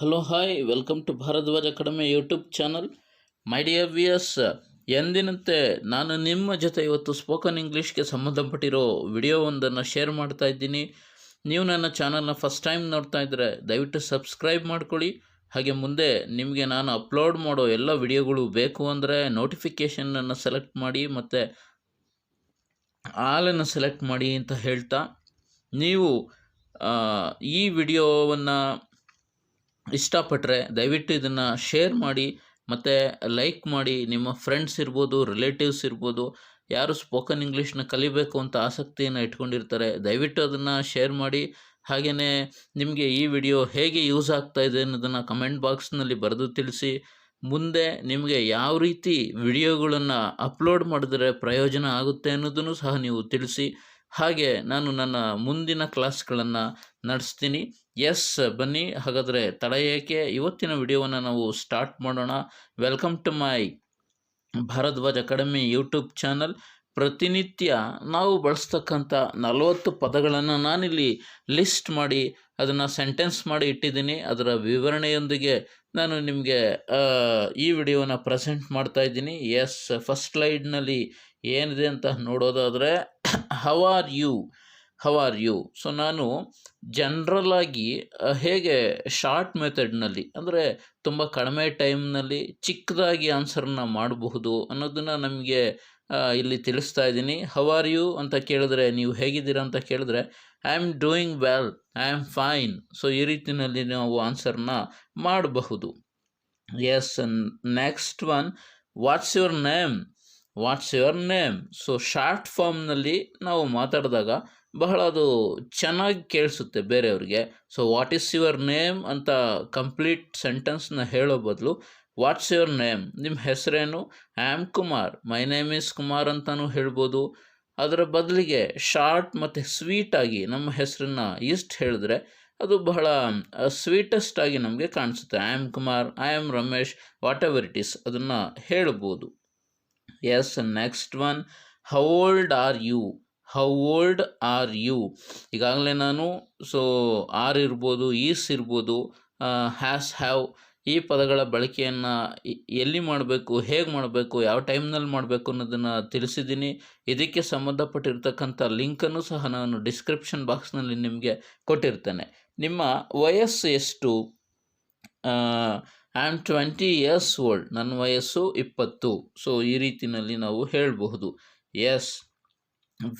Hello hi welcome to Bharadwaj Academy YouTube channel. My dear viewers, ಎಂದಿನಂತೆ ನಾನು ನಿಮ್ಮ ಜೊತೆ ಇವತ್ತು ಸ್ಪೋಕನ್ ಇಂಗ್ಲೀಷ್ಗೆ ಸಂಬಂಧಪಟ್ಟಿರೋ ವಿಡಿಯೋವೊಂದನ್ನು ಶೇರ್ ಮಾಡ್ತಾ ಇದ್ದೀನಿ. ನೀವು ನನ್ನ ಚಾನಲ್ನ ಫಸ್ಟ್ ಟೈಮ್ ನೋಡ್ತಾ ಇದ್ದರೆ ದಯವಿಟ್ಟು ಸಬ್ಸ್ಕ್ರೈಬ್ ಮಾಡ್ಕೊಳ್ಳಿ. ಹಾಗೆ ಮುಂದೆ ನಿಮಗೆ ನಾನು ಅಪ್ಲೋಡ್ ಮಾಡೋ ಎಲ್ಲ ವಿಡಿಯೋಗಳು ಬೇಕು ಅಂದರೆ ನೋಟಿಫಿಕೇಷನನ್ನು ಸೆಲೆಕ್ಟ್ ಮಾಡಿ ಮತ್ತು ಆಲನ್ನು ಸೆಲೆಕ್ಟ್ ಮಾಡಿ ಅಂತ ಹೇಳ್ತಾ, ನೀವು ಈ ವಿಡಿಯೋವನ್ನು ಇಷ್ಟಪಟ್ಟರೆ ದಯವಿಟ್ಟು ಇದನ್ನು ಶೇರ್ ಮಾಡಿ ಮತ್ತು ಲೈಕ್ ಮಾಡಿ. ನಿಮ್ಮ ಫ್ರೆಂಡ್ಸ್ ಇರ್ಬೋದು, ರಿಲೇಟಿವ್ಸ್ ಇರ್ಬೋದು, ಯಾರು ಸ್ಪೋಕನ್ ಇಂಗ್ಲೀಷ್ನ ಕಲಿಬೇಕು ಅಂತ ಆಸಕ್ತಿಯನ್ನು ಇಟ್ಕೊಂಡಿರ್ತಾರೆ, ದಯವಿಟ್ಟು ಅದನ್ನು ಶೇರ್ ಮಾಡಿ. ಹಾಗೆಯೇ ನಿಮಗೆ ಈ ವಿಡಿಯೋ ಹೇಗೆ ಯೂಸ್ ಆಗ್ತಾ ಇದೆ ಅನ್ನೋದನ್ನು ಕಮೆಂಟ್ ಬಾಕ್ಸ್ನಲ್ಲಿ ಬರೆದು ತಿಳಿಸಿ. ಮುಂದೆ ನಿಮಗೆ ಯಾವ ರೀತಿ ವಿಡಿಯೋಗಳನ್ನು ಅಪ್ಲೋಡ್ ಮಾಡಿದ್ರೆ ಪ್ರಯೋಜನ ಆಗುತ್ತೆ ಅನ್ನೋದನ್ನು ಸಹ ನೀವು ತಿಳಿಸಿ. ಹಾಗೆ ನಾನು ನನ್ನ ಮುಂದಿನ ಕ್ಲಾಸ್ಗಳನ್ನು ನಡೆಸ್ತೀನಿ. ಬನ್ನಿ, ಹಾಗಾದರೆ ತಡ ಏಕೆ, ಇವತ್ತಿನ ವಿಡಿಯೋವನ್ನು ನಾವು ಸ್ಟಾರ್ಟ್ ಮಾಡೋಣ. Welcome to my Bharadwaj Academy YouTube channel. ಪ್ರತಿನಿತ್ಯ ನಾವು ಬಳಸ್ತಕ್ಕಂಥ 40 ಪದಗಳನ್ನು ನಾನಿಲ್ಲಿ ಲಿಸ್ಟ್ ಮಾಡಿ ಅದನ್ನು ಸೆಂಟೆನ್ಸ್ ಮಾಡಿ ಇಟ್ಟಿದ್ದೀನಿ. ಅದರ ವಿವರಣೆಯೊಂದಿಗೆ ನಾನು ನಿಮಗೆ ಈ ವಿಡಿಯೋನ ಪ್ರೆಸೆಂಟ್ ಮಾಡ್ತಾ ಇದ್ದೀನಿ. ಫಸ್ಟ್ ಸ್ಲೈಡ್ನಲ್ಲಿ ಏನಿದೆ ಅಂತ ನೋಡೋದಾದರೆ, ಹೌ ಆರ್ ಯು. ಸೊ ನಾನು ಜನರಲ್ಲಾಗಿ ಹೇಗೆ ಶಾರ್ಟ್ ಮೆಥಡ್ನಲ್ಲಿ, ಅಂದರೆ ತುಂಬ ಕಡಿಮೆ ಟೈಮ್ನಲ್ಲಿ ಚಿಕ್ಕದಾಗಿ ಆನ್ಸರ್ನ ಮಾಡಬಹುದು ಅನ್ನೋದನ್ನು ನಮಗೆ ಇಲ್ಲಿ ತಿಳಿಸ್ತಾ ಇದ್ದೀನಿ. ಹೌ ಆರ್ ಯು ಅಂತ ಕೇಳಿದ್ರೆ, ನೀವು ಹೇಗಿದ್ದೀರಾ ಅಂತ ಕೇಳಿದ್ರೆ, I am doing well, I am fine. So ಈ ರೀತಿಯಲ್ಲಿ ನಾವು ಆನ್ಸರ್ನ ಮಾಡಬಹುದು. Next one, what's your name. So short ಫಾರ್ಮ್ನಲ್ಲಿ ನಾವು ಮಾತಾಡಿದಾಗ ಬಹಳ ಅದು ಚೆನ್ನಾಗಿ ಕೇಳಿಸುತ್ತೆ ಬೇರೆಯವ್ರಿಗೆ. So what is your name ಅಂತ ಕಂಪ್ಲೀಟ್ ಸೆಂಟೆನ್ಸ್ನ ಹೇಳೋ ಬದಲು ವಾಟ್ಸ್ ಯುವರ್ ನೇಮ್, ನಿಮ್ಮ ಹೆಸರೇನು, I am Kumar, my name is Kumar ಅಂತಲೂ ಹೇಳ್ಬೋದು. ಅದರ ಬದಲಿಗೆ ಶಾರ್ಟ್ ಮತ್ತು ಸ್ವೀಟಾಗಿ ನಮ್ಮ ಹೆಸರನ್ನು ಇಷ್ಟು ಹೇಳಿದ್ರೆ ಅದು ಬಹಳ ಸ್ವೀಟೆಸ್ಟ್ ಆಗಿ ನಮಗೆ ಕಾಣಿಸುತ್ತೆ. I am Kumar, I am Ramesh, whatever it is, ಅದನ್ನು ಹೇಳ್ಬೋದು. Next one, how old are you. ಈಗಾಗಲೇ ನಾನು ಆರ್ ಇರ್ಬೋದು, ಈಸ್ ಇರ್ಬೋದು, ಹ್ಯಾಸ್, ಹ್ಯಾವ್ ಈ ಪದಗಳ ಬಳಕೆಯನ್ನು ಎಲ್ಲಿ ಮಾಡಬೇಕು, ಹೇಗೆ ಮಾಡಬೇಕು, ಯಾವ ಟೈಮ್ನಲ್ಲಿ ಮಾಡಬೇಕು ಅನ್ನೋದನ್ನು ತಿಳಿಸಿದ್ದೀನಿ. ಇದಕ್ಕೆ ಸಂಬಂಧಪಟ್ಟಿರ್ತಕ್ಕಂಥ ಲಿಂಕನ್ನು ಸಹ ನಾನು ಡಿಸ್ಕ್ರಿಪ್ಷನ್ ಬಾಕ್ಸ್ನಲ್ಲಿ ನಿಮಗೆ ಕೊಟ್ಟಿರ್ತೇನೆ. ನಿಮ್ಮ ವಯಸ್ಸು ಎಷ್ಟು? ಐ ಆಮ್ 20 years old, ನನ್ನ ವಯಸ್ಸು 20. ಸೊ ಈ ರೀತಿಯಲ್ಲಿ ನಾವು ಹೇಳಬಹುದು.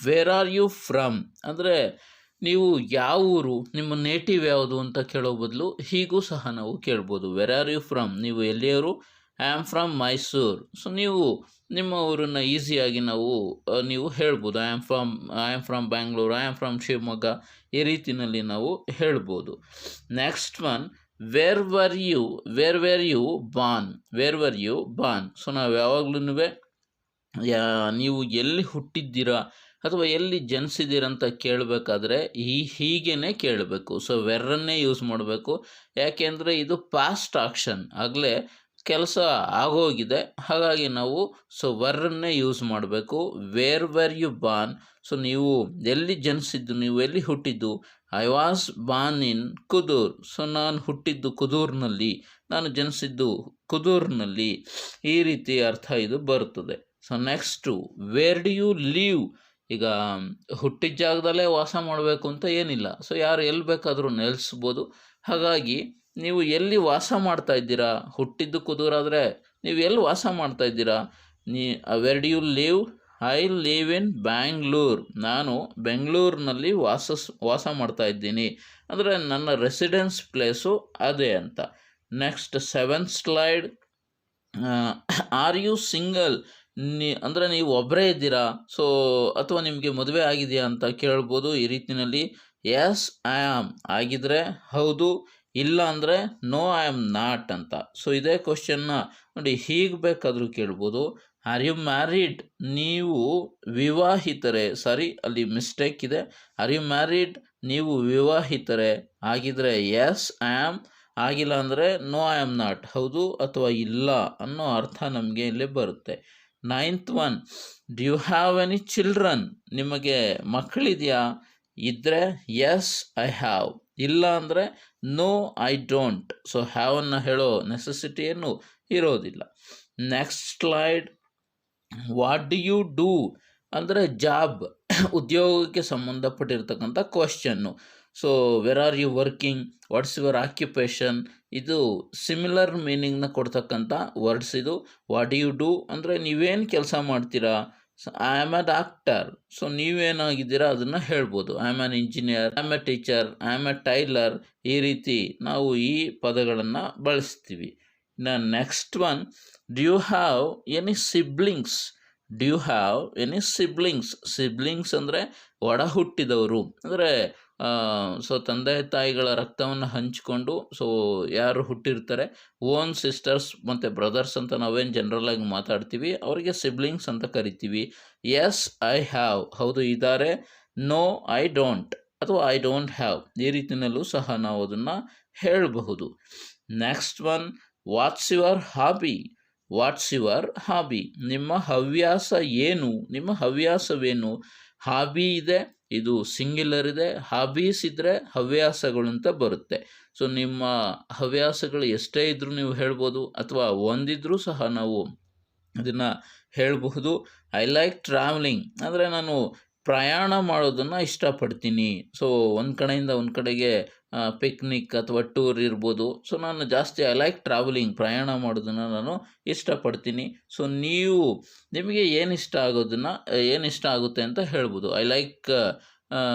ವೇರ್ ಆರ್ ಯು ಫ್ರಮ್ ಅಂದರೆ ನೀವು ಯಾವ ಊರು, ನಿಮ್ಮ ನೇಟಿವ್ ಯಾವುದು ಅಂತ ಕೇಳೋ ಬದಲು ಹೀಗೂ ಸಹ ನಾವು ಕೇಳ್ಬೋದು. ವೇರ್ ಆರ್ ಯು ಫ್ರಮ್, ನೀವು ಎಲ್ಲಿಯವರು? I am from Mysuru. So ನೀವು ನಿಮ್ಮ ಊರನ್ನು ಈಸಿಯಾಗಿ ನೀವು ಹೇಳ್ಬೋದು. I am from Bangalore, I am from Shivamogga, ಈ ರೀತಿಯಲ್ಲಿ ನಾವು ಹೇಳ್ಬೋದು. Next one, where were you born. So ನಾವು ಯಾವಾಗಲೂ ನೀವು ಎಲ್ಲಿ ಹುಟ್ಟಿದ್ದೀರಾ ಅಥವಾ ಎಲ್ಲಿ ಜನಿಸಿದ್ದೀರಂತ ಕೇಳಬೇಕಾದ್ರೆ ಹೀಗೇ ಕೇಳಬೇಕು. ಸೊ ವೆರ್ರನ್ನೇ ಯೂಸ್ ಮಾಡಬೇಕು. ಯಾಕೆಂದರೆ ಇದು ಪಾಸ್ಟ್ ಆಕ್ಷನ್, ಆಗಲೇ ಕೆಲಸ ಆಗೋಗಿದೆ. ಹಾಗಾಗಿ ನಾವು ವರ್ರನ್ನೇ ಯೂಸ್ ಮಾಡಬೇಕು. Where you born. ಸೊ ನೀವು ಎಲ್ಲಿ ಜನಿಸಿದ್ದು, ನೀವು ಎಲ್ಲಿ ಹುಟ್ಟಿದ್ದು? I was born in Kudur. So ನಾನು ಹುಟ್ಟಿದ್ದು ಕುದೂರ್ನಲ್ಲಿ, ನಾನು ಜನಿಸಿದ್ದು ಕುದೂರ್ನಲ್ಲಿ. ಈ ರೀತಿ ಅರ್ಥ ಇದು ಬರುತ್ತದೆ. So next, where do you live. ಈಗ ಹುಟ್ಟಿದ ಜಾಗದಲ್ಲೇ ವಾಸ ಮಾಡಬೇಕು ಅಂತ ಏನಿಲ್ಲ. ಸೊ ಯಾರು ಎಲ್ಲಿ ಬೇಕಾದರೂ ನೆಲೆಸ್ಬೋದು. ಹಾಗಾಗಿ ನೀವು ಎಲ್ಲಿ ವಾಸ ಮಾಡ್ತಾ ಇದ್ದೀರಾ, ಹುಟ್ಟಿದ್ದು ಕುದೂರಾದರೆ ನೀವು ಎಲ್ಲಿ ವಾಸ ಮಾಡ್ತಾ ಇದ್ದೀರಾ? Where do you live? I live in Bangalore. ನಾನು ಬೆಂಗಳೂರಿನಲ್ಲಿ ವಾಸ ಮಾಡ್ತಾ ಇದ್ದೀನಿ, ಅಂದರೆ ನನ್ನ ರೆಸಿಡೆನ್ಸ್ ಪ್ಲೇಸು ಅದೇ ಅಂತ. Next 7th slide, are you single. ಅಂದರೆ ನೀವು ಒಬ್ಬರೇ ಇದ್ದೀರಾ, ಸೊ ಅಥವಾ ನಿಮಗೆ ಮದುವೆ ಆಗಿದೆಯಾ ಅಂತ ಕೇಳ್ಬೋದು. ಈ ರೀತಿಯಲ್ಲಿ ಐ ಆಮ್ ಆಗಿದ್ರೆ ಹೌದು, ಇಲ್ಲ ಅಂದರೆ ನೋ ಐ ಆಮ್ ನಾಟ್ ಅಂತ. ಸೊ ಇದೇ ಕ್ವಶನ್ನ ನೋಡಿ ಹೀಗೆ ಬೇಕಾದರೂ ಕೇಳ್ಬೋದು. ಆರ್ ಯು ಮ್ಯಾರಿಡ್, ನೀವು ವಿವಾಹಿತರೆ. ಸಾರಿ, ಅಲ್ಲಿ ಮಿಸ್ಟೇಕ್ ಇದೆ. ಆರ್ ಯು ಮ್ಯಾರಿಡ್, ನೀವು ವಿವಾಹಿತರೆ ಆಗಿದ್ರೆ ಐ ಆಮ್, ಆಗಿಲ್ಲ ಅಂದರೆ ನೋ ಐ ಆಮ್ ನಾಟ್, ಹೌದು ಅಥವಾ ಇಲ್ಲ ಅನ್ನೋ ಅರ್ಥ ನಮಗೆ ಇಲ್ಲಿ ಬರುತ್ತೆ. 9th one, do you have any children. ನಿಮಗೆ ಮಕ್ಕಳಿದೆಯಾ? ಇದ್ದರೆ ಐ ಹ್ಯಾವ್, ಇಲ್ಲ ಅಂದರೆ ನೋ ಐ ಡೋಂಟ್. ಸೊ ಹ್ಯಾವನ್ನು ಹೇಳೋ ನೆಸೆಸಿಟಿ ಏನು ಇರೋದಿಲ್ಲ. Next slide. What do you do ಅಂದರೆ ಜಾಬ್, ಉದ್ಯೋಗಕ್ಕೆ ಸಂಬಂಧಪಟ್ಟಿರ್ತಕ್ಕಂಥ ಕ್ವಶನ್ನು. So where are you working, what's your occupation, ಇದು ಸಿಮಿಲರ್ ಮೀನಿಂಗ್ನ ಕೊಡ್ತಕ್ಕಂಥ ವರ್ಡ್ಸ್ ಇದು. ವಾಟ್ ಡು ಯು ಡೂ ಅಂದರೆ ನೀವೇನು ಕೆಲಸ ಮಾಡ್ತೀರಾ. So I am a doctor, so ನೀವೇನಾಗಿದ್ದೀರಾ ಅದನ್ನು ಹೇಳ್ಬೋದು. I am an engineer, I am a teacher, I am a tailor, ಈ ರೀತಿ ನಾವು ಈ ಪದಗಳನ್ನು ಬಳಸ್ತೀವಿ. Next one, do you have any siblings. Do you have any siblings. Siblings ಅಂದರೆ ಒಡ ಹುಟ್ಟಿದವರು, ಅಂದರೆ ಸೊ ತಂದೆ ತಾಯಿಗಳ ರಕ್ತವನ್ನು ಹಂಚಿಕೊಂಡು ಸೊ ಯಾರು ಹುಟ್ಟಿರ್ತಾರೆ, ಓನ್ ಸಿಸ್ಟರ್ಸ್ ಮತ್ತು ಬ್ರದರ್ಸ್ ಅಂತ ನಾವೇನು ಜನರಲಾಗಿ ಮಾತಾಡ್ತೀವಿ, ಅವರಿಗೆ ಸಿಬ್ಲಿಂಗ್ಸ್ ಅಂತ ಕರಿತೀವಿ. ಎಸ್ ಐ ಹ್ಯಾವ್, ಹೌದು ಇದ್ದಾರೆ. ನೋ ಐ ಡೋಂಟ್ ಅಥವಾ ಐ ಡೋಂಟ್ ಹ್ಯಾವ್, ಈ ರೀತಿಯಲ್ಲೂ ಸಹ ನಾವು ಅದನ್ನು ಹೇಳಬಹುದು. Next one, what's your hobby. What's your hobby, ನಿಮ್ಮ ಹವ್ಯಾಸ ಏನು, ನಿಮ್ಮ ಹವ್ಯಾಸವೇನು. ಹಾಬಿ ಇದೆ, ಇದು ಸಿಂಗ್ಯುಲರ್ ಇದೆ. ಹಾಬೀಸ್ ಇದ್ದರೆ ಹವ್ಯಾಸಗಳು ಅಂತ ಬರುತ್ತೆ. ಸೊ ನಿಮ್ಮ ಹವ್ಯಾಸಗಳು ಎಷ್ಟೇ ಇದ್ದರೂ ನೀವು ಹೇಳ್ಬೋದು, ಅಥವಾ ಒಂದಿದ್ರೂ ಸಹ ನಾವು ಅದನ್ನು ಹೇಳಬಹುದು. ಐ ಲೈಕ್ ಟ್ರಾವೆಲಿಂಗ್ ಅಂದರೆ ನಾನು ಪ್ರಯಾಣ ಮಾಡೋದನ್ನು ಇಷ್ಟಪಡ್ತೀನಿ. ಸೊ ಒಂದು ಕಡೆಯಿಂದ ಒಂದು ಕಡೆಗೆ ಪಿಕ್ನಿಕ್ ಅಥವಾ ಟೂರ್ ಇರ್ಬೋದು. ಸೊ ನಾನು ಜಾಸ್ತಿ ಐ ಲೈಕ್ ಟ್ರಾವೆಲಿಂಗ್, ಪ್ರಯಾಣ ಮಾಡೋದನ್ನು ನಾನು ಇಷ್ಟಪಡ್ತೀನಿ. ಸೊ ನೀವು ನಿಮಗೆ ಏನು ಇಷ್ಟ ಆಗುತ್ತೆ ಅಂತ ಹೇಳ್ಬೋದು. ಐ ಲೈಕ್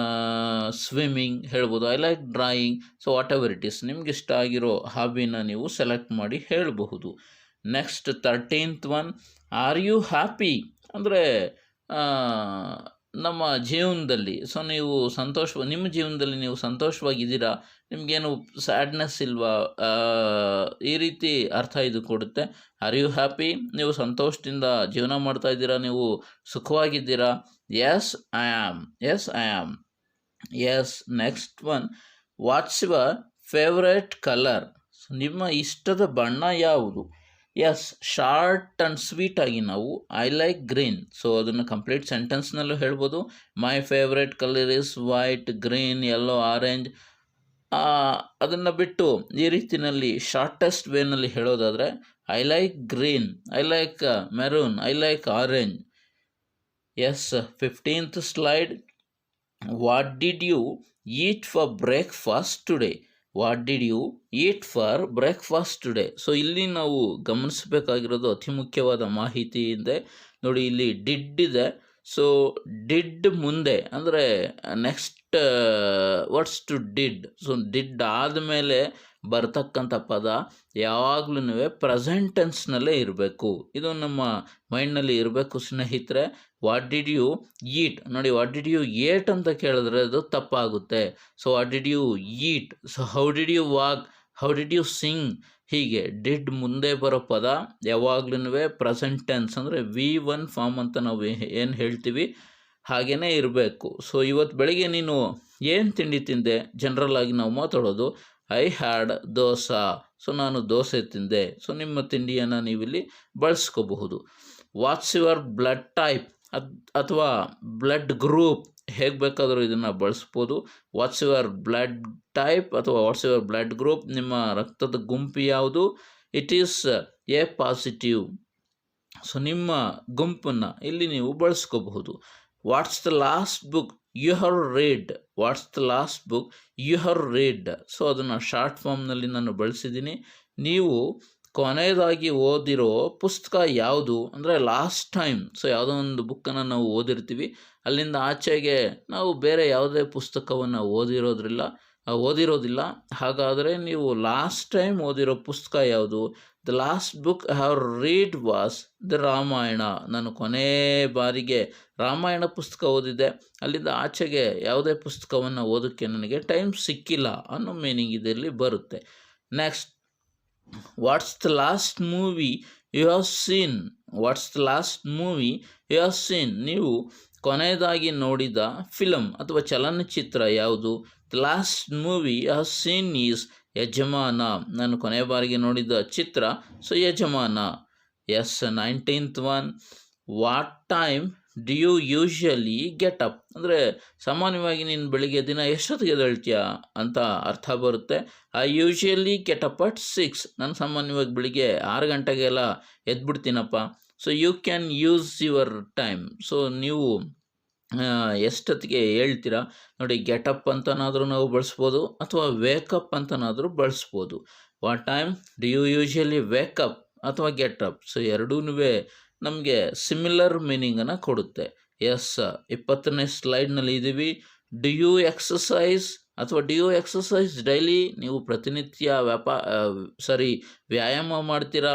ಸ್ವಿಮ್ಮಿಂಗ್ ಹೇಳ್ಬೋದು, I like drawing. So whatever it is, ನಿಮ್ಗೆ ಇಷ್ಟ ಆಗಿರೋ ಹಾಬಿನ ನೀವು ಸೆಲೆಕ್ಟ್ ಮಾಡಿ ಹೇಳಬಹುದು. Next 13th one, are you happy ಅಂದರೆ ನಮ್ಮ ಜೀವನದಲ್ಲಿ, ಸೊ ನೀವು ನಿಮ್ಮ ಜೀವನದಲ್ಲಿ ನೀವು ಸಂತೋಷವಾಗಿದ್ದೀರಾ, ನಿಮಗೇನು ಸ್ಯಾಡ್ನೆಸ್ ಇಲ್ವಾ, ಈ ರೀತಿ ಅರ್ಥ ಇದು ಕೊಡುತ್ತೆ. ಆರ್ ಯು ಹ್ಯಾಪಿ, ನೀವು ಸಂತೋಷದಿಂದ ಜೀವನ ಮಾಡ್ತಾ ಇದ್ದೀರಾ, ನೀವು ಸುಖವಾಗಿದ್ದೀರಾ. Yes I am, yes I am, yes. Next one, what's your favourite colour. ನಿಮ್ಮ ಇಷ್ಟದ ಬಣ್ಣ ಯಾವುದು. ಎಸ್, ಶಾರ್ಟ್ ಆ್ಯಂಡ್ ಸ್ವೀಟಾಗಿ ನಾವು ಐ ಲೈಕ್ ಗ್ರೀನ್. ಸೊ ಅದನ್ನು ಕಂಪ್ಲೀಟ್ ಸೆಂಟೆನ್ಸ್ನಲ್ಲೂ ಹೇಳ್ಬೋದು. My favourite colour is white, green, yellow, orange. ಅದನ್ನು ಬಿಟ್ಟು ಈ ರೀತಿಯಲ್ಲಿ ಶಾರ್ಟೆಸ್ಟ್ ವೇನಲ್ಲಿ ಹೇಳೋದಾದರೆ I like green, I like maroon, I like orange. Yes. 15th slide. What did you eat for breakfast today. What did you eat for breakfast today. So ಇಲ್ಲಿ ನಾವು ಗಮನಿಸಬೇಕಾಗಿರೋದು ಅತಿ ಮುಖ್ಯವಾದ ಮಾಹಿತಿ ಇದೆ ನೋಡಿ. ಇಲ್ಲಿ ಡಿಡ್ ಇದೆ. ಸೊ ಡಿಡ್ ಮುಂದೆ ಅಂದರೆ next what's to did. So did ಆದಮೇಲೆ ಬರ್ತಕ್ಕಂಥ ಪದ ಯಾವಾಗಲೂ ಪ್ರೆಸೆಂಟ್ ಟೆನ್ಸ್ನಲ್ಲೇ ಇರಬೇಕು. ಇದು ನಮ್ಮ ಮೈಂಡ್ನಲ್ಲಿ ಇರಬೇಕು ಸ್ನೇಹಿತರೆ. ವಾಟ್ ಡಿಡ್ ಯು ಈಟ್ ನೋಡಿ, ವಾಟ್ ಡಿಡ್ ಯು ಏಟ್ ಅಂತ ಕೇಳಿದ್ರೆ ಅದು ತಪ್ಪಾಗುತ್ತೆ. So what did you eat. So how did you walk, how did you sing, ಹೀಗೆ ಡಿಡ್ ಮುಂದೆ ಬರೋ ಪದ ಯಾವಾಗ್ಲೂ ಪ್ರೆಸೆಂಟ್ ಟೆನ್ಸ್ ಅಂದರೆ V1 ಫಾರ್ಮ್ ಅಂತ ನಾವು ಏನು ಹೇಳ್ತೀವಿ ಹಾಗೇ ಇರಬೇಕು. ಸೊ ಇವತ್ತು ಬೆಳಿಗ್ಗೆ ನೀನು ಏನು ತಿಂಡಿ ತಿಂದೆ, ಜನರಲ್ ಆಗಿ ನಾವು ಮಾತಾಡೋದು ಐ ಹ್ಯಾಡ್ ದೋಸಾ. ಸೊ ನಾನು ದೋಸೆ ತಿಂದೆ. ಸೊ ನಿಮ್ಮ ತಿಂಡಿಯನ್ನು ನೀವಿಲ್ಲಿ ಬಳಸ್ಕೋಬಹುದು. ವಾಟ್ಸ್ ಯುವರ್ ಬ್ಲಡ್ ಟೈಪ್ ಅಥವಾ ಬ್ಲಡ್ ಗ್ರೂಪ್, ಹೇಗೆ ಬೇಕಾದರೂ ಇದನ್ನು ಬಳಸ್ಬೋದು. ವಾಟ್ಸ್ ಯುವರ್ ಬ್ಲಡ್ ಟೈಪ್ ಅಥವಾ ವಾಟ್ಸ್ ಯುವರ್ ಬ್ಲಡ್ ಗ್ರೂಪ್, ನಿಮ್ಮ ರಕ್ತದ ಗುಂಪು ಯಾವುದು. It is A positive. So ನಿಮ್ಮ ಗುಂಪನ್ನು ಇಲ್ಲಿ ನೀವು ಬಳಸ್ಕೋಬಹುದು. What's the last book you have read. What's the last book you have read. So ಅದನ್ನು ಶಾರ್ಟ್ ಫಾರ್ಮ್ನಲ್ಲಿ ನಾನು ಬಳಸಿದ್ದೀನಿ. ನೀವು ಕೊನೆಯದಾಗಿ ಓದಿರೋ ಪುಸ್ತಕ ಯಾವುದು ಅಂದರೆ ಲಾಸ್ಟ್ ಟೈಮ್. ಸೊ ಯಾವುದೋ ಒಂದು ಬುಕ್ಕನ್ನು ನಾವು ಓದಿರ್ತೀವಿ, ಅಲ್ಲಿಂದ ಆಚೆಗೆ ನಾವು ಬೇರೆ ಯಾವುದೇ ಪುಸ್ತಕವನ್ನು ಓದಿರೋದಿಲ್ಲ. ಹಾಗಾದರೆ ನೀವು ಲಾಸ್ಟ್ ಟೈಮ್ ಓದಿರೋ ಪುಸ್ತಕ ಯಾವುದು. The last book I have read was the Ramayana. ನಾನು ಕೊನೆ ಬಾರಿಗೆ ರಾಮಾಯಣ ಪುಸ್ತಕ ಓದಿದ್ದೆ, ಅಲ್ಲಿಂದ ಆಚೆಗೆ ಯಾವುದೇ ಪುಸ್ತಕವನ್ನು ಓದೋಕ್ಕೆ ನನಗೆ ಟೈಮ್ ಸಿಕ್ಕಿಲ್ಲ ಅನ್ನೋ ಮೀನಿಂಗ್ ಇದರಲ್ಲಿ ಬರುತ್ತೆ. Next, what's the last movie you have seen. What's the last movie you have seen. ನೀವು ಕೊನೆಯದಾಗಿ ನೋಡಿದ ಫಿಲಮ್ ಅಥವಾ ಚಲನಚಿತ್ರ ಯಾವುದು. The last movie you have seen is Yajamana. ನಾನು ಕೊನೆಯ ಬಾರಿಗೆ ನೋಡಿದ ಚಿತ್ರ so Yajamana. Yes. 19th one, what time do you usually get up ಅಂದರೆ ಸಾಮಾನ್ಯವಾಗಿ ನೀನು ಬೆಳಿಗ್ಗೆ ದಿನ ಎಷ್ಟೊತ್ತಿಗೆ ಎದ್ದೇಳ್ತೀಯ ಅಂತ ಅರ್ಥ ಬರುತ್ತೆ. I usually get up at 6. ನಾನು ಸಾಮಾನ್ಯವಾಗಿ ಬೆಳಿಗ್ಗೆ 6 ಗಂಟೆಗೆಲ್ಲ ಎದ್ಬಿಡ್ತೀನಪ್ಪ. So you can use your time. So ನೀವು ಎಷ್ಟೊತ್ತಿಗೆ ಹೇಳ್ತೀರಾ ನೋಡಿ, ಗೆಟಪ್ ಅಂತನಾದರೂ ನಾವು ಬಳಸ್ಬೋದು ಅಥವಾ ವೇಕಪ್ ಅಂತನಾದರೂ ಬಳಸ್ಬೋದು. What time do you usually wake up ಅಥವಾ ಗೆಟಪ್. ಸೊ ಎರಡೂ ನಮಗೆ ಸಿಮಿಲರ್ ಮೀನಿಂಗನ್ನು ಕೊಡುತ್ತೆ. ಎಸ್, 20ನೇ ಸ್ಲೈಡ್ನಲ್ಲಿ ಇದ್ದೀವಿ. ಡು ಯು ಎಕ್ಸಸೈಸ್ ಅಥವಾ ಡು ಯು ಎಕ್ಸಸೈಸ್ ಡೈಲಿ. ನೀವು ಪ್ರತಿನಿತ್ಯ ವ್ಯಾಯಾಮ ಮಾಡ್ತೀರಾ.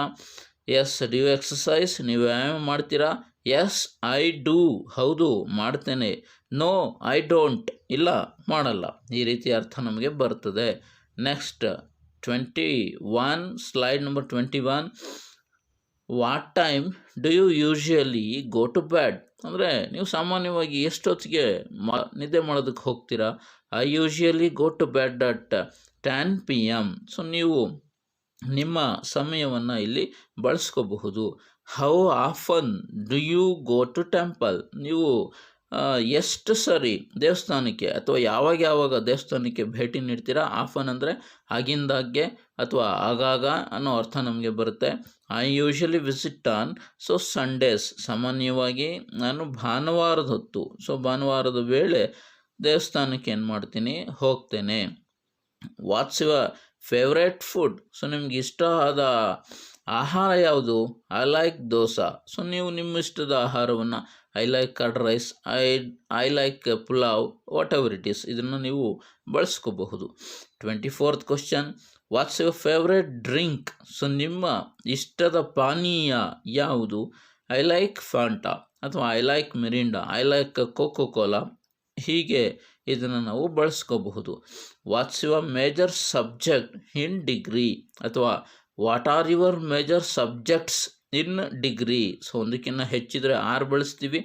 ಎಸ್, ಡು ಯು ಎಕ್ಸಸೈಸ್, ನೀವು ವ್ಯಾಯಾಮ ಮಾಡ್ತೀರಾ. ಎಸ್, ಐ ಡೂ, ಹೌದು ಮಾಡ್ತೇನೆ. ನೋ, ಐ ಡೋಂಟ್, ಇಲ್ಲ ಮಾಡಲ್ಲ. ಈ ರೀತಿ ಅರ್ಥ ನಮಗೆ ಬರ್ತದೆ. Next 21, slide number 21. What time do you usually go to bed ಅಂದರೆ ನೀವು ಸಾಮಾನ್ಯವಾಗಿ ಎಷ್ಟೊತ್ತಿಗೆ ನಿದ್ದೆ ಮಾಡೋದಕ್ಕೆ ಹೋಗ್ತೀರಾ. I usually go to bed at 10 PM. So ನೀವು ನಿಮ್ಮ ಸಮಯವನ್ನು ಇಲ್ಲಿ ಬಳಸ್ಕೋಬಹುದು. How often do you go to temple. ನೀವು ಎಷ್ಟು ಸರಿ ದೇವಸ್ಥಾನಕ್ಕೆ ಅಥವಾ ಯಾವಾಗ ದೇವಸ್ಥಾನಕ್ಕೆ ಭೇಟಿ ನೀಡ್ತೀರಾ. ಆಫನ್ ಅಂದರೆ ಆಗಿಂದಾಗ್ಗೆ ಅಥವಾ ಆಗಾಗ ಅನ್ನೋ ಅರ್ಥ ನಮಗೆ ಬರುತ್ತೆ. I usually visit on Sundays. ಸಾಮಾನ್ಯವಾಗಿ ನಾನು ಭಾನುವಾರದ ಹೊತ್ತು, ಭಾನುವಾರದ ವೇಳೆ ದೇವಸ್ಥಾನಕ್ಕೆ ಏನು ಮಾಡ್ತೀನಿ, ಹೋಗ್ತೇನೆ. What's your favourite food. So ನಿಮ್ಗೆ ಇಷ್ಟ ಆದ ಆಹಾರ ಯಾವುದು. I like dosa. ಸೊ ನೀವು ನಿಮ್ಮ ಇಷ್ಟದ ಆಹಾರವನ್ನು I like curd rice, I like pulao, whatever it is, ಇದನ್ನು ನೀವು ಬಳಸ್ಕೋಬಹುದು. 24th question. What's your favourite drink. So ನಿಮ್ಮ ಇಷ್ಟದ ಪಾನೀಯ ಯಾವುದು. ಐ ಲೈಕ್ ಫಾಂಟಾ ಅಥವಾ I like Mirinda, I like Coca Cola. ಹೀಗೆ ಇದನ್ನು ನಾವು ಬಳಸ್ಕೋಬಹುದು. What's your major subject in degree ಅಥವಾ what are your major subjects in degree. So ಒಂದಕ್ಕಿಂತ ಹೆಚ್ಚಿದ್ರೆ ಆರ್ ಬಳಸ್ತೀವಿ,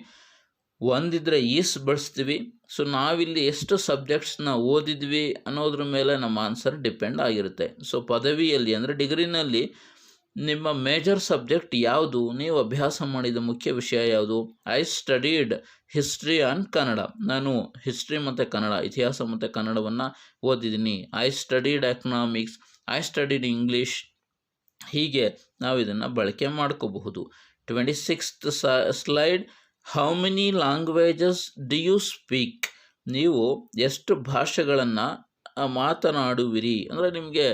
ಒಂದಿದ್ರೆ ಈಸ್ ಬಳಸ್ತೀವಿ. ಸೊ ನಾವಿಲ್ಲಿ ಎಷ್ಟು ಸಬ್ಜೆಕ್ಟ್ಸ್ನ ಓದಿದ್ವಿ ಅನ್ನೋದ್ರ ಮೇಲೆ ನಮ್ಮ ಆನ್ಸರ್ ಡಿಪೆಂಡ್ ಆಗಿರುತ್ತೆ. ಸೊ ಪದವಿಯಲ್ಲಿ ಅಂದರೆ ಡಿಗ್ರಿನಲ್ಲಿ ನಿಮ್ಮ ಮೇಜರ್ ಸಬ್ಜೆಕ್ಟ್ ಯಾವುದು, ನೀವು ಅಭ್ಯಾಸ ಮಾಡಿದ ಮುಖ್ಯ ವಿಷಯ ಯಾವುದು. I studied history and Kannada. ನಾನು ಹಿಸ್ಟ್ರಿ ಮತ್ತು ಕನ್ನಡ, ಇತಿಹಾಸ ಮತ್ತು ಕನ್ನಡವನ್ನು ಓದಿದ್ದೀನಿ. I studied economics, I studied English. ಹೀಗೆ ನಾವು ಇದನ್ನು ಬಳಕೆ ಮಾಡ್ಕೋಬಹುದು. 26th slide. How many languages do you speak. ನೀವು ಎಷ್ಟು ಭಾಷೆಗಳನ್ನು ಮಾತನಾಡುವಿರಿ ಅಂದರೆ ನಿಮಗೆ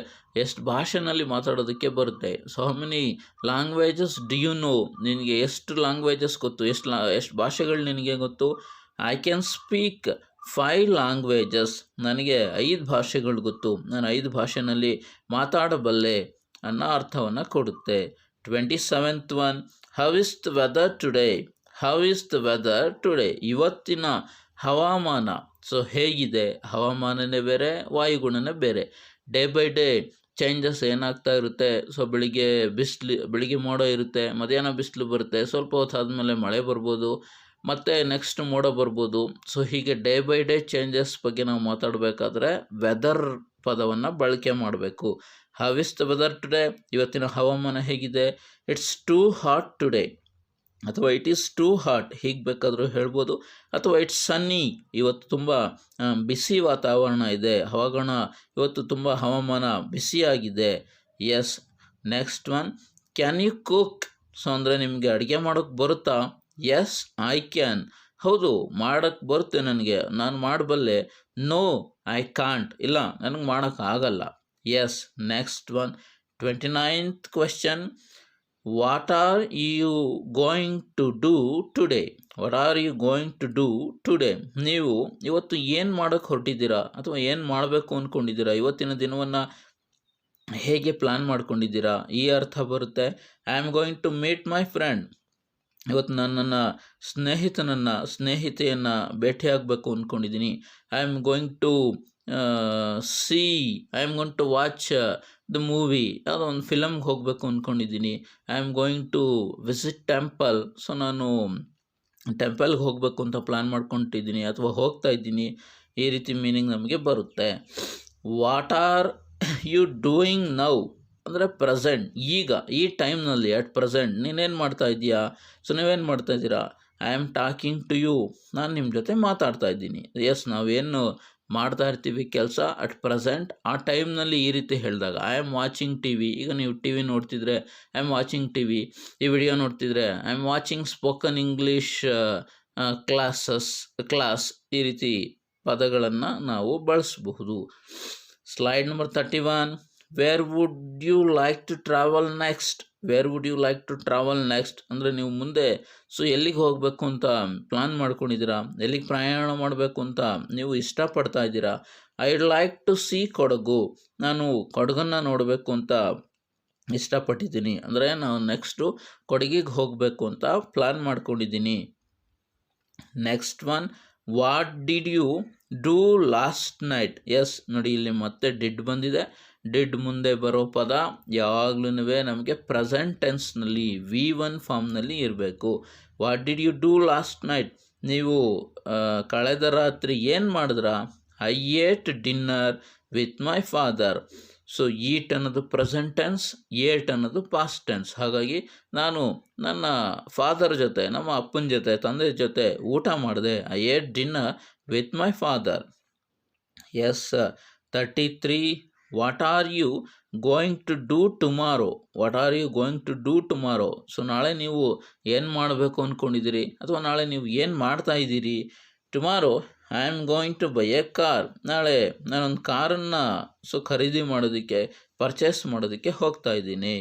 ಎಷ್ಟು ಭಾಷೆನಲ್ಲಿ ಮಾತಾಡೋದಕ್ಕೆ ಬರುತ್ತೆ. So how many languages do you know. ನಿನಗೆ ಎಷ್ಟು ಲ್ಯಾಂಗ್ವೇಜಸ್ ಗೊತ್ತು, ಎಷ್ಟು ಭಾಷೆಗಳು ನಿನಗೆ ಗೊತ್ತು. I can speak 5 languages. ನನಗೆ 5 ಭಾಷೆಗಳು ಗೊತ್ತು, ನಾನು 5 ಭಾಷೆಯಲ್ಲಿ ಮಾತಾಡಬಲ್ಲೆ ಅನ್ನೋ ಅರ್ಥವನ್ನು ಕೊಡುತ್ತೆ. 27th one. How is the weather today. How is the weather today. ಇವತ್ತಿನ ಹವಾಮಾನ. ಸೊ ಹೇಗಿದೆ, ಹವಾಮಾನನೇ ಬೇರೆ, ವಾಯುಗುಣನೇ ಬೇರೆ. ಡೇ ಬೈ ಡೇ ಚೇಂಜಸ್ ಏನಾಗ್ತಾ ಇರುತ್ತೆ. ಸೊ ಬೆಳಿಗ್ಗೆ ಮೋಡ ಇರುತ್ತೆ, ಮಧ್ಯಾಹ್ನ ಬಿಸಿಲು ಬರುತ್ತೆ, ಸ್ವಲ್ಪ ಹೊತ್ತು ಆದಮೇಲೆ ಮಳೆ ಬರ್ಬೋದು, ಮತ್ತು ನೆಕ್ಸ್ಟ್ ಮೋಡ ಬರ್ಬೋದು. ಸೊ ಹೀಗೆ ಡೇ ಬೈ ಡೇ ಚೇಂಜಸ್ ಬಗ್ಗೆ ನಾವು ಮಾತಾಡಬೇಕಾದ್ರೆ ವೆದರ್ ಪದವನ್ನು ಬಳಕೆ ಮಾಡಬೇಕು. How is the weather today. ಇವತ್ತಿನ ಹವಾಮಾನ ಹೇಗಿದೆ. ಇಟ್ಸ್ ಟೂ ಹಾಟ್ ಟುಡೇ ಅಥವಾ ಇಟ್ ಈಸ್ ಟೂ ಹಾಟ್, ಹೀಗೆ ಬೇಕಾದರೂ ಹೇಳ್ಬೋದು. ಅಥವಾ ಇಟ್ಸ್ ಸನ್ನಿ, ಇವತ್ತು ತುಂಬ ಬಿಸಿ ವಾತಾವರಣ ಇದೆ, ಇವತ್ತು ತುಂಬ ಹವಾಮಾನ ಬಿಸಿಯಾಗಿದೆ. Yes. Next one. Can you cook. So ಅಂದರೆ ನಿಮಗೆ ಅಡುಗೆ ಮಾಡೋಕ್ಕೆ ಬರುತ್ತಾ. Yes, I can. ಹೌದು, ಮಾಡೋಕ್ಕೆ ಬರುತ್ತೆ ನನಗೆ, ನಾನು ಮಾಡಬಲ್ಲೆ. No, I can't. ಇಲ್ಲ, ನನಗೆ ಮಾಡೋಕ್ಕಾಗಲ್ಲ. Yes. Next one. 29th question. What are you going to do today. What are you going to do today. ನೀವು ಇವತ್ತು ಏನು ಮಾಡೋಕ್ಕೆ ಹೊರಟಿದ್ದೀರಾ ಅಥವಾ ಏನು ಮಾಡಬೇಕು ಅಂದ್ಕೊಂಡಿದ್ದೀರಾ, ಇವತ್ತಿನ ದಿನವನ್ನು ಹೇಗೆ ಪ್ಲ್ಯಾನ್ ಮಾಡ್ಕೊಂಡಿದ್ದೀರಾ, ಈ ಅರ್ಥ ಬರುತ್ತೆ. I am going to meet my friend. ಇವತ್ತು ನಾನು ನನ್ನ ಸ್ನೇಹಿತೆಯನ್ನು ಭೇಟಿಯಾಗಬೇಕು ಅಂದ್ಕೊಂಡಿದ್ದೀನಿ. I am going to I am going to watch the movie. ಯಾವುದೋ ಒಂದು ಫಿಲಮ್ಗೆ ಹೋಗಬೇಕು ಅಂದ್ಕೊಂಡಿದ್ದೀನಿ. I am going to visit temple. So ನಾನು ಟೆಂಪಲ್ಗೆ ಹೋಗಬೇಕು ಅಂತ ಪ್ಲ್ಯಾನ್ ಮಾಡ್ಕೊಂಡಿದ್ದೀನಿ ಅಥವಾ ಹೋಗ್ತಾ ಇದ್ದೀನಿ. ಈ ರೀತಿ ಮೀನಿಂಗ್ ನಮಗೆ ಬರುತ್ತೆ. What are you doing now ಅಂದರೆ ಪ್ರೆಸೆಂಟ್, ಈಗ ಈ ಟೈಮ್ನಲ್ಲಿ, ಅಟ್ ಪ್ರೆಸೆಂಟ್ ನೀನೇನು ಮಾಡ್ತಾ ಇದೀಯಾ. ಸೊ ನೀವೇನು ಮಾಡ್ತಾ ಇದ್ದೀರಾ. I am talking to you, ನಾನು ನಿಮ್ಮ ಜೊತೆ ಮಾತಾಡ್ತಾ ಇದ್ದೀನಿ. ಎಸ್, ನಾವೇನು ಮಾಡ್ತಾ ಇರ್ತೀವಿ ಕೆಲಸ ಅಟ್ ಪ್ರೆಸೆಂಟ್, ಆ ಟೈಮ್ನಲ್ಲಿ ಈ ರೀತಿ ಹೇಳಿದಾಗ I am watching T V. ಈಗ ನೀವು ಟಿ ವಿ ನೋಡ್ತಿದ್ರೆ I am watching T V, ಈ ವಿಡಿಯೋ ನೋಡ್ತಿದ್ರೆ I am watching spoken English class, ಈ ರೀತಿ ಪದಗಳನ್ನು ನಾವು ಬಳಸಬಹುದು. Slide number 31. Where would you like to travel next? Where would you like to travel next ಅಂದರೆ ನೀವು ಮುಂದೆ ಎಲ್ಲಿಗೆ ಹೋಗಬೇಕು ಅಂತ ಪ್ಲಾನ್ ಮಾಡ್ಕೊಂಡಿದ್ದೀರಾ, ಎಲ್ಲಿಗೆ ಪ್ರಯಾಣ ಮಾಡಬೇಕು ಅಂತ ನೀವು ಇಷ್ಟಪಡ್ತಾ ಇದ್ದೀರಾ. I'd like to see Kodagu, ನಾನು ಕೊಡಗನ್ನು ನೋಡಬೇಕು ಅಂತ ಇಷ್ಟಪಟ್ಟಿದ್ದೀನಿ, ಅಂದರೆ ನಾನು ನೆಕ್ಸ್ಟು ಕೊಡಗಿಗೆ ಹೋಗಬೇಕು ಅಂತ ಪ್ಲಾನ್ ಮಾಡ್ಕೊಂಡಿದ್ದೀನಿ. Next one, what did you do last night? Yes, ನೋಡಿ ಇಲ್ಲಿ ಮತ್ತೆ ಡಿಡ್ ಬಂದಿದೆ. ಡಿಡ್ ಮುಂದೆ ಬರೋ ಪದ ಯಾವಾಗ್ಲೂ ನಮಗೆ ಪ್ರೆಸೆಂಟ್ ಟೆನ್ಸ್ನಲ್ಲಿ V1 ಫಾರ್ಮ್ನಲ್ಲಿ ಇರಬೇಕು. What did you do last night? ನೀವು ಕಳೆದ ರಾತ್ರಿ ಏನು ಮಾಡಿದ್ರ? I ate dinner with my father. So eat ಅನ್ನೋದು ಪ್ರೆಸೆಂಟ್ ಟೆನ್ಸ್, ಏಟ್ ಅನ್ನೋದು ಪಾಸ್ಟ್ ಟೆನ್ಸ್. ಹಾಗಾಗಿ ನಾನು ನನ್ನ ಫಾದರ್ ಜೊತೆ, ನಮ್ಮ ಅಪ್ಪನ ಜೊತೆ, ತಂದೆ ಜೊತೆ ಊಟ ಮಾಡಿದೆ. I ate dinner with my father. Yes. 33. What are you going to do tomorrow? What are you going to do tomorrow? So ನಾಳೆ ನೀವು ಏನು ಮಾಡಬೇಕು ಅಂದ್ಕೊಂಡಿದ್ದೀರಿ, ಅಥವಾ ನಾಳೆ ನೀವು ಏನು ಮಾಡ್ತಾ ಇದ್ದೀರಿ? Tomorrow I am going to buy a car. ನಾಳೆ ನಾನೊಂದು ಕಾರನ್ನು ಖರೀದಿ ಮಾಡೋದಕ್ಕೆ, ಪರ್ಚೇಸ್ ಮಾಡೋದಕ್ಕೆ ಹೋಗ್ತಾ ಇದ್ದೀನಿ.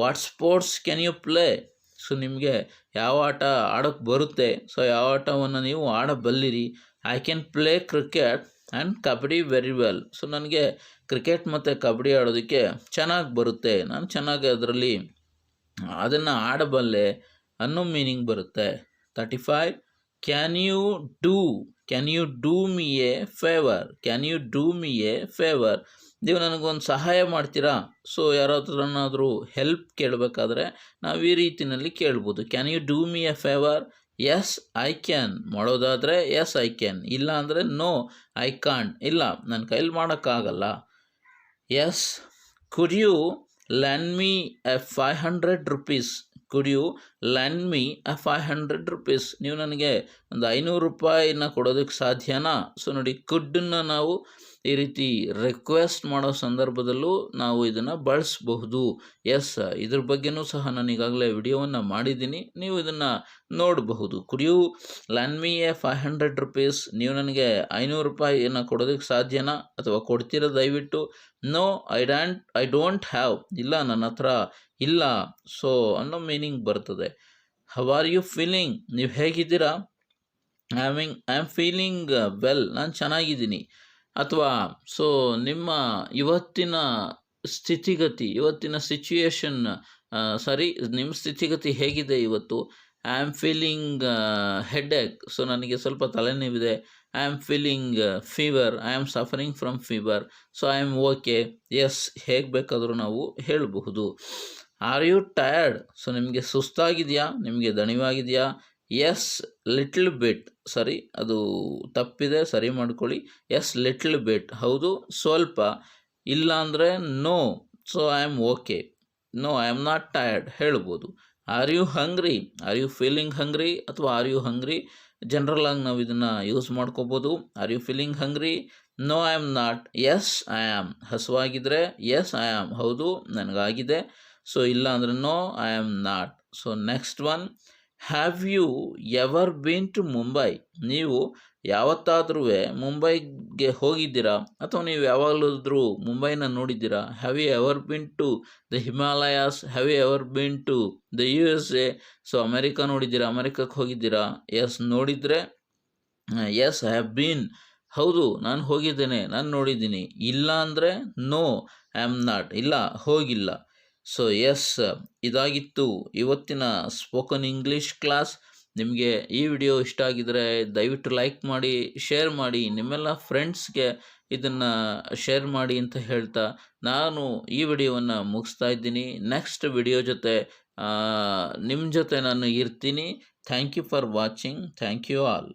What sports can you play? So ನಿಮಗೆ ಯಾವ ಆಟ ಆಡೋಕ್ಕೆ ಬರುತ್ತೆ? ಸೊ ಯಾವ ಆಟವನ್ನು ನೀವು ಆಡಬಲ್ಲಿರಿ? I can play cricket and kabaddi very well. So ನನಗೆ ಕ್ರಿಕೆಟ್ ಮತ್ತು ಕಬಡ್ಡಿ ಆಡೋದಕ್ಕೆ ಚೆನ್ನಾಗಿ ಬರುತ್ತೆ, ನಾನು ಚೆನ್ನಾಗಿ ಅದರಲ್ಲಿ ಅದನ್ನು ಆಡಬಲ್ಲೆ ಅನ್ನೋ ಮೀನಿಂಗ್ ಬರುತ್ತೆ. 35. Can you do me a favour? Can you do me a favour? ನೀವು ನನಗೊಂದು ಸಹಾಯ ಮಾಡ್ತೀರಾ? ಸೊ ಯಾರಾದ್ರನ್ನಾದರೂ ಹೆಲ್ಪ್ ಕೇಳಬೇಕಾದ್ರೆ ನಾವು ಈ ರೀತಿಯಲ್ಲಿ ಕೇಳ್ಬೋದು. Can you do me a favour? Yes I can ಮಾಡೋದಾದರೆ ಎಸ್ ಐ ಕ್ಯಾನ್, ಇಲ್ಲ ಅಂದರೆ ನೋ ಐ ಕಾಂಟ್, ಇಲ್ಲ ನನ್ನ ಕೈಲಿ ಮಾಡೋಕ್ಕಾಗಲ್ಲ. Yes. Could you lend me a 500 rupees? Could you lend me a 500 rupees? ನೀವು ನನಗೆ ಒಂದು 500 ರೂಪಾಯಿನ ಕೊಡೋದಕ್ಕೆ ಸಾಧ್ಯನಾ? ಸೊ ನೋಡಿ, ಕುಡ್ಡನ್ನು ನಾವು ಈ ರೀತಿ ರಿಕ್ವೆಸ್ಟ್ ಮಾಡೋ ಸಂದರ್ಭದಲ್ಲೂ ನಾವು ಇದನ್ನು ಬಳಸಬಹುದು. ಎಸ್, ಇದ್ರ ಬಗ್ಗೆನೂ ಸಹ ನಾನು ಈಗಾಗಲೇ ವಿಡಿಯೋವನ್ನು ಮಾಡಿದ್ದೀನಿ, ನೀವು ಇದನ್ನು ನೋಡಬಹುದು. Could you lend me a 500 rupees? ನೀವು ನನಗೆ 500 ರೂಪಾಯಿಯನ್ನು ಕೊಡೋದಕ್ಕೆ ಸಾಧ್ಯನಾ, ಅಥವಾ ಕೊಡ್ತೀರಾ ದಯವಿಟ್ಟು? ನೋ ಐ ಡೋಂಟ್ ಹ್ಯಾವ್, ಇಲ್ಲ ನನ್ನ ಹತ್ರ ಇಲ್ಲ, ಸೊ ಅನ್ನೋ ಮೀನಿಂಗ್ ಬರ್ತದೆ. How are you feeling? ನೀವು ಹೇಗಿದ್ದೀರಾ? ಐ ಆಮ್ ಫೀಲಿಂಗ್ ವೆಲ್, ನಾನು ಚೆನ್ನಾಗಿದ್ದೀನಿ. ಅಥವಾ ಸೊ ನಿಮ್ಮ ಇವತ್ತಿನ ಸ್ಥಿತಿಗತಿ, ಇವತ್ತಿನ ಸಿಚುಯೇಷನ್, ನಿಮ್ಮ ಸ್ಥಿತಿಗತಿ ಹೇಗಿದೆ ಇವತ್ತು? I am feeling headache, so ನನಗೆ ಸ್ವಲ್ಪ ತಲೆನೋವಿದೆ. I am feeling fever, I am suffering from fever, so I am okay. Yes, ಹೇಗೆ ಬೇಕಾದರೂ ನಾವು ಹೇಳಬಹುದು. Are you tired? ಸೊ ನಿಮಗೆ ಸುಸ್ತಾಗಿದೆಯಾ, ನಿಮಗೆ ದಣಿವಾಗಿದೆಯಾ? ಎಸ್ ಲಿಟ್ಲ್ ಬಿಟ್, ಸರಿ, ಅದು ತಪ್ಪಿದೆ, ಸರಿ ಮಾಡ್ಕೊಳ್ಳಿ. ಎಸ್ ಲಿಟ್ಲ್ ಬಿಟ್, ಹೌದು ಸ್ವಲ್ಪ. ಇಲ್ಲ ಅಂದರೆ no, so I am okay. No I am not tired ಹೇಳ್ಬೋದು. Are you hungry? Are you feeling hungry ಅಥವಾ ಆರ್ ಯು ಹಂಗ್ರಿ? ಜನರಲ್ ಆಗಿ ನಾವು ಇದನ್ನು ಯೂಸ್ ಮಾಡ್ಕೋಬೋದು. Are you feeling hungry? No I am not. Yes I am. ಹಸುವಾಗಿದ್ದರೆ yes I am, ಹೌದು ನನಗಾಗಿದೆ. So ಇಲ್ಲ ಅಂದರೆ no I am not. So next one, have you ever been to Mumbai? ನೀವು ಯಾವತ್ತಾದ್ರೂ ಮುಂಬೈಗೆ ಹೋಗಿದ್ದೀರಾ, ಅಥವಾ ನೀವು ಯಾವಾಗಲಾದ್ರೂ ಮುಂಬೈನ ನೋಡಿದ್ದೀರಾ? Have you ever been to the Himalayas? Have you ever been to the USA? So America ನೋಡಿದ್ದೀರಾ, ಅಮೆರಿಕಕ್ಕೆ ಹೋಗಿದ್ದೀರಾ? ಎಸ್ ನೋಡಿದರೆ ಎಸ್ ಐ ಹ್ಯಾವ್ ಬೀನ್, ಹೌದು ನಾನು ಹೋಗಿದ್ದೇನೆ, ನಾನು ನೋಡಿದ್ದೀನಿ. ಇಲ್ಲ ಅಂದರೆ ನೋ ಐ ಆಮ್ ನಾಟ್, ಇಲ್ಲ ಹೋಗಿಲ್ಲ. ಸೊ ಎಸ್, ಇದಾಗಿತ್ತು ಇವತ್ತಿನ ಸ್ಪೋಕನ್ ಇಂಗ್ಲೀಷ್ ಕ್ಲಾಸ್. ನಿಮಗೆ ಈ ವಿಡಿಯೋ ಇಷ್ಟ ಆಗಿದರೆ ದಯವಿಟ್ಟು ಲೈಕ್ ಮಾಡಿ, ಶೇರ್ ಮಾಡಿ, ನಿಮ್ಮೆಲ್ಲ ಫ್ರೆಂಡ್ಸ್ಗೆ ಇದನ್ನು ಶೇರ್ ಮಾಡಿ ಅಂತ ಹೇಳ್ತಾ ನಾನು ಈ ವಿಡಿಯೋವನ್ನು ಮುಗಿಸ್ತಾ ಇದ್ದೀನಿ. ನೆಕ್ಸ್ಟ್ ವಿಡಿಯೋ ಜೊತೆ ನಿಮ್ಮ ಜೊತೆ ನಾನು ಇರ್ತೀನಿ. Thank you for watching. Thank you all.